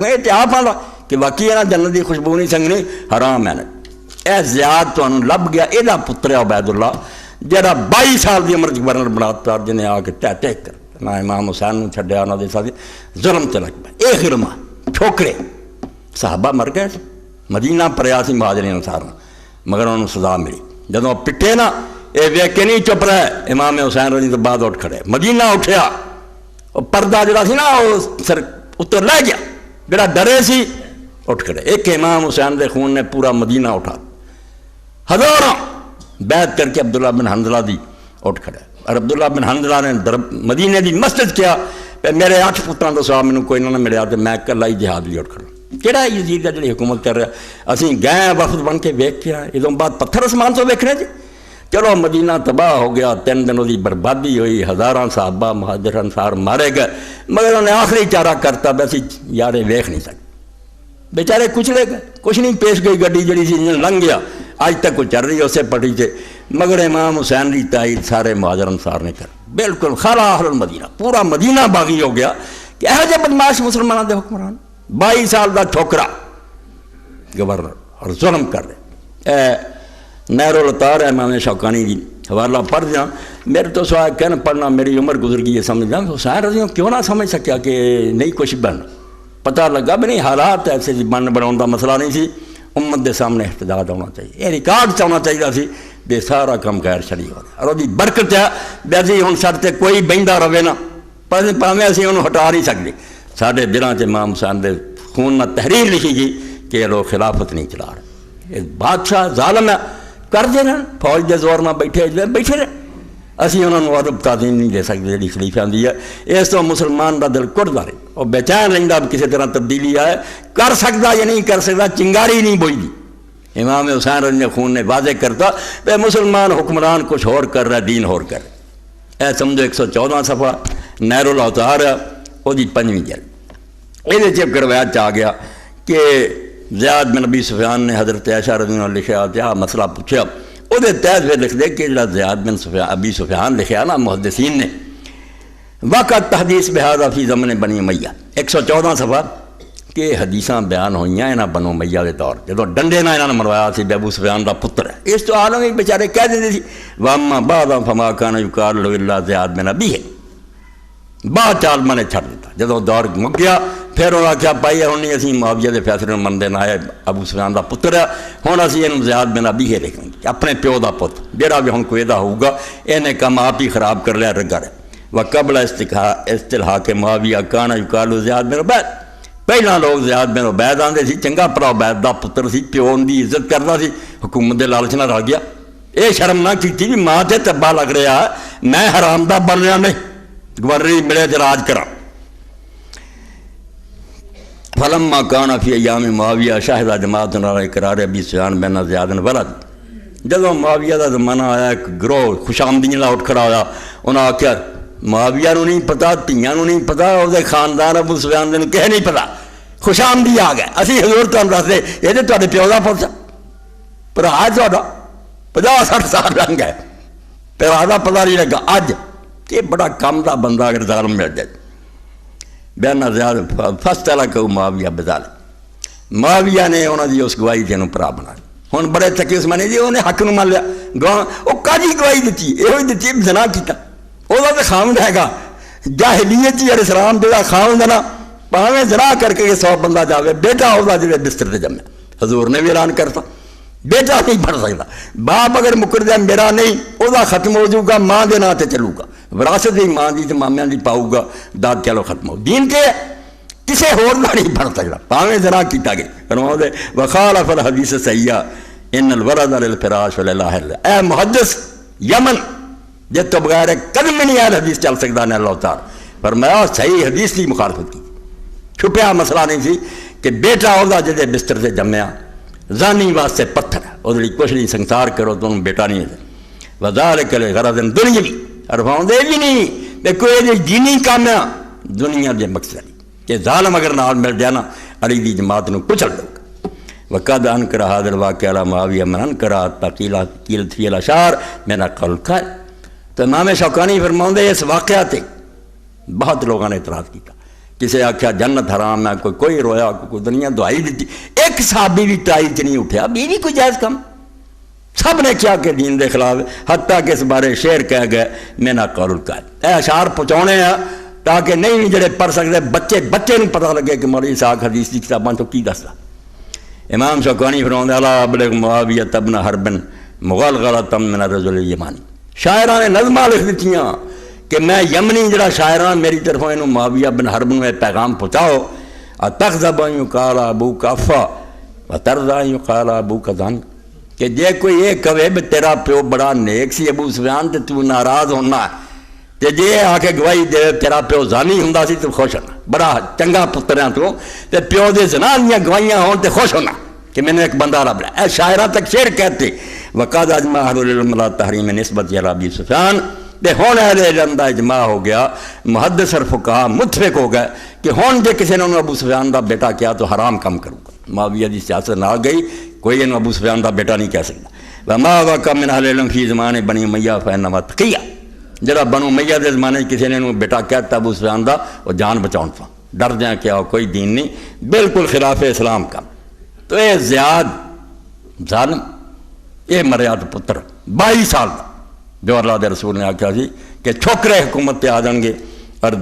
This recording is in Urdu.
تے آپ آ کہ واقعی ہے نا جنت دی خوشبو نہیں سنگنی حرام ہے نا اے زیاد تو انہوں لب گیا یہ پتر ہے عبید اللہ جہاں 22 سال دی عمر گورنر بنا جنہیں آ کے ٹہ ٹیک کر نہ امام حسین چھڈیا انہوں نے ساتھ ظلم چلک پہ یہ غلما ٹھوکرے صحابہ مر گئے مدینہ پریا سی مہاجرین انصار مگر انہوں نے سزا ملی جدوں پٹے نا یہ ویک کے نہیں چپ رہے امام حسین رضی تو بعد اٹھ کھڑے مدینہ اٹھیا وہ پردہ جڑا سی نا وہ سر اتر لے گیا جڑا ڈرے سی اٹھ کھڑے ایک امام حسین دے خون نے پورا مدینہ اٹھا ہزاراں بیعت کر کے عبداللہ بن حنظلہ دی اٹھ کھڑے اور عبداللہ بن حنظلہ نے مدینے دی مسجد کیا کہ میرے 8 پتروں تو سوا مینوں کوئی نہ ملیا تو میں کلا ہی جہاد بھی اٹھ کھڑا کہڑا یزید ہے جڑی حکومت کر رہا اسی گئے وفد بن کے ویکھ کے آئے ادوں بعد پتھر اسمان تو ویکھنے جی چلو مدینہ تباہ ہو گیا 3 دنوں کی بربادی ہوئی ہزاراں صحابہ مہاجر انصار مارے گئے مگر انہیں آخری چارہ کرتا ویسی یارے ویکھ نہیں سکتے بیچارے کچلے گئے کچھ نہیں پیش گئی گڈی جڑی سی لنگ گیا آج تک وہ چل رہی ہے اسے پٹی سے مگر امام حسین کی تائید سارے مہاجر انصار نے کر بالکل خالا اہل المدینہ پورا مدینہ باغی ہو گیا کہ یہ جہ بدماش مسلمانوں کے حکمران 22 سال کا ٹھوکرا گورنر اور ظلم کر رہے نہر الطار ہے امام شوکانی جی حوالہ پڑھ جاؤں میرے تو سوائے کہنا پڑھنا میری عمر گزر گئی ہے سمجھ جاؤں حسین رضی کیوں نہ سمجھ سکیا کہ نہیں کچھ بن پتہ لگا بھی نہیں حالات ایسے بن بناؤں کا مسئلہ نہیں سی امت دے سامنے احتجاج ہونا چاہیے یہ ریکارڈ چاہنا چاہیے سی بے سارا کم غیر شرعی ہو رہا اور وہ برکت ہے ویسے ہوں سر تے کوئی بہندا رہے نا پاویں اسی انہوں ہٹا نہیں سکتے سارے دلوں سے امام حسین دے خون میں تحریر لکھی گئی کہ یہ لوگ خلافت نہیں چلا رہے یہ بادشاہ ظالم ہے کر دے رہے فوج دے زور میں بیٹھے رہے اسی انہوں نے عرب تعظیم نہیں دے سکتے جی خلیفہ دی ہے اس تو مسلمان دا دل کڑدا رہے اور بے چین رہندا کسی طرح تبدیلی آئے کر سکتا یا نہیں کر سکتا چنگاری نہیں بوئی دی امام حسین رضی خون نے واضح کرتا کہ مسلمان حکمران کچھ اور کر رہا ہے دین اور کر رہا ہے سمجھو 114 صفحہ نہر الاوطار وہ 5ویں جلد یہ چپ روایت آ گیا کہ زیاد بن ابی سفیان نے حضرت عائشہ رضی اللہ عنہ لکھا تھا مسئلہ پوچھا وہ تحت پھر لکھ دے کہ جڑا زیاد بن ابی سفیان لکھا نا محدثین نے وقت تحدیث بہذا فی زمن بنی امیہ 114 صفحہ کہ حدیثاں بیان ہوئیاں انہاں بنو امیہ کے دور جدوں ڈنڈے نہ انہاں نے مروایا سی ابو سفیان دا پتر ہے اس تو عالم ہی بیچارے کہہ دیندے سی واما بعد فما کان یقال له الا زیاد بن ابی ہے بعد چال میں نے چھڑ دیتا جدوں دور مک گیا پھر انہوں نے کیا پائی ہوں نہیں اسی معاویہ دے فیصلے منتے نہ آئے ابو سفیان دا پتر ہے ہوں اسی یہ زیاد بن ابی ہے لکھیں گے اپنے پیو دا پت جہاں بھی ہوں کوئی دا ہوگا انہیں کام آپ ہی خراب کر لیا رگر وقبل استلحاق معاویہ کان یقال زیاد بن عبید پہلا لوگ زیاد بن عبید آتے سی چنگا پرا عبید دا پتر سی پیو دی عزت کرتا سی حکومت دے لالچ نہ رہ گیا یہ شرم نہ کی بھی ماں تے تبا لگ رہا ہے میں حرام دا بن رہا نہیں گورنری ملے تو راج کرا فلما کان فی ایام معاویہ شاہدہ جماعت علی اقرار ابی سفیان بن زیاد ولد جدوں معاویہ دا زمانہ آیا ایک گروہ خوش آمدیاں اٹھ کھڑا ہویا انہاں آخیا معاویہ نو نہیں پتا تیاں نو نہیں پتا وہ خاندان ابو سفیان دے کہہ نہیں پتا خوش آمدی آ گئے اسی حضور تمہیں دس دے یہ تو تھوڑے پیو کا پتر برا تا 50-60 سال لنگ گئے پیرا کا پتا نہیں لگا اج یہ بڑا کم کا بندہ اگر ظالم مل جائے بیانہ زیادہ فسٹ والا کہ معاویہ بزال معاویہ نے انہوں نے اس گواہی تینوں پرا بنا ہوں بڑے چکے اس میں جی انہیں حق نو مان لیا گواہ وہ کاجی گواہی دیتی یہ دیتی زنا کیتا وہ تو خامد ہے گا جاہلیت جی اسلام جا خامد ہے نا پاویں زنا کر کے 100 بندہ جاوے بیٹا ہوگا جی بستر سے جمے حضور نے بھی اعلان کرتا بیٹا نہیں پڑھ سکتا باپ اگر مکر دیا میرا نہیں وہ ختم ہو جاؤ گا ماں کے نام سے چلو گا وراثت دی ماں دی مامیاں دی پاؤ گا داد چلو ختم ہو دین کے کسی ہور کا نہیں پڑھ سکتا پاویں زنا کیتا گیا فرماؤ دے وخالف الحدیث سیاح ان الورد للفراش وللہ اے محدث یمن جب تو بغیر قدم میں نہیں آیا حدیث چل سکتا نے اللہ تعالی فرمایا صحیح حدیث کی مخالفت کی چھپیا مسئلہ نہیں سی کہ بیٹا ہوگا جدے بستر سے جمیا زانی واسطے پتھر ہے وہ کچھ نہیں سنسار کرو تو بیٹا نہیں ہے وذالک لغرض دنیوی عرفاؤں دے بھی نہیں دیکھو یہ دینی کام ہے دنیا دے مقصد کہ ظالم اگر نال مل جائے نا علی دی جماعت نو کچل دو گا وقد انکر هذا الواقع على معاویہ من انکر تقیل تھی الاشعار میرا قول کا تو امام شوکانی فرماؤں دے اس واقعہ تے بہت لوگوں نے اعتراض کیا کسے آخیا جنت حرام ہے، کوئی رویا، کوئی دنیا دعائی دیتی، ایک صحابی بھی ٹائی چ نہیں اٹھیا، یہ بھی کوئی جائز کم؟ سب نے کیا کہ دین دے خلاف، حتیٰ کہ اس بارے شعر کہہ گئے میں نہ قول القائل، اے اشعار پہنچانے ہیں تاکہ نہیں جڑے پڑھ سکتے بچے نہیں پتہ لگے کہ مولوی صاحب حدیث کی کتاباں تو کی دستا۔ امام شوکانی فرماتے الا ابلغ معاویہ ابن حرب مغلغلۃ من الرجل الیمانی، شاعراں نے نظماں لکھ دیتیاں کہ میں یمنی جڑا شاعراں میری طرفوں اینو معاویہ بن حرب نو پیغام پہنچاؤ، اتخذب ان یقال ابوک عفا وترضى ان یقال ابوک ذن، کہ جے کوئی یہ کہے بھی تیرا پیو بڑا نیک سی ابو سفیان تے تو ناراض ہونا تے جے آ کے گواہی دے تیرا پیو زانی ہوندا سی تو خوش ہونا، بڑا چنگا پتر ہے تو تے پیو دے زنا دیاں گواہیاں ہون تے خوش ہونا کہ میں نے ایک بندہ رب لیا۔ اے شاعراں تک شعر کہتے وقد اجمع اہل العلم علی تحریم نسبت الی ابی سفیان، تے ہون اہل علم دا اجماع ہو گیا، محدث اور فقہاء متفق ہو گئے کہ ہون جے کسی نے ابو سفیان دا بیٹا کیا تو حرام کم کروں گا۔ معاویہ دی سیاست نہ گئی، کوئی انہوں ابو سفیان دا بیٹا نہیں کہہ سکتا۔ وما وقع من اہل علم فی زمان بنی امیہ فانما تقیہ، جڑا بنو امیہ دے زمانے کسی نے انہوں بیٹا کہتا ابو سفیان دا وہ جان بچاؤں تھا، ڈر جائیں کیا کوئی دین نہیں، بالکل خلاف اسلام کا۔ تو اے زیاد ظالم یہ مریا تو پتر 22 سال دا جو اللہ دے رسول نے آکھا سی کہ چھوکرے حکومت تے آ جان گے اور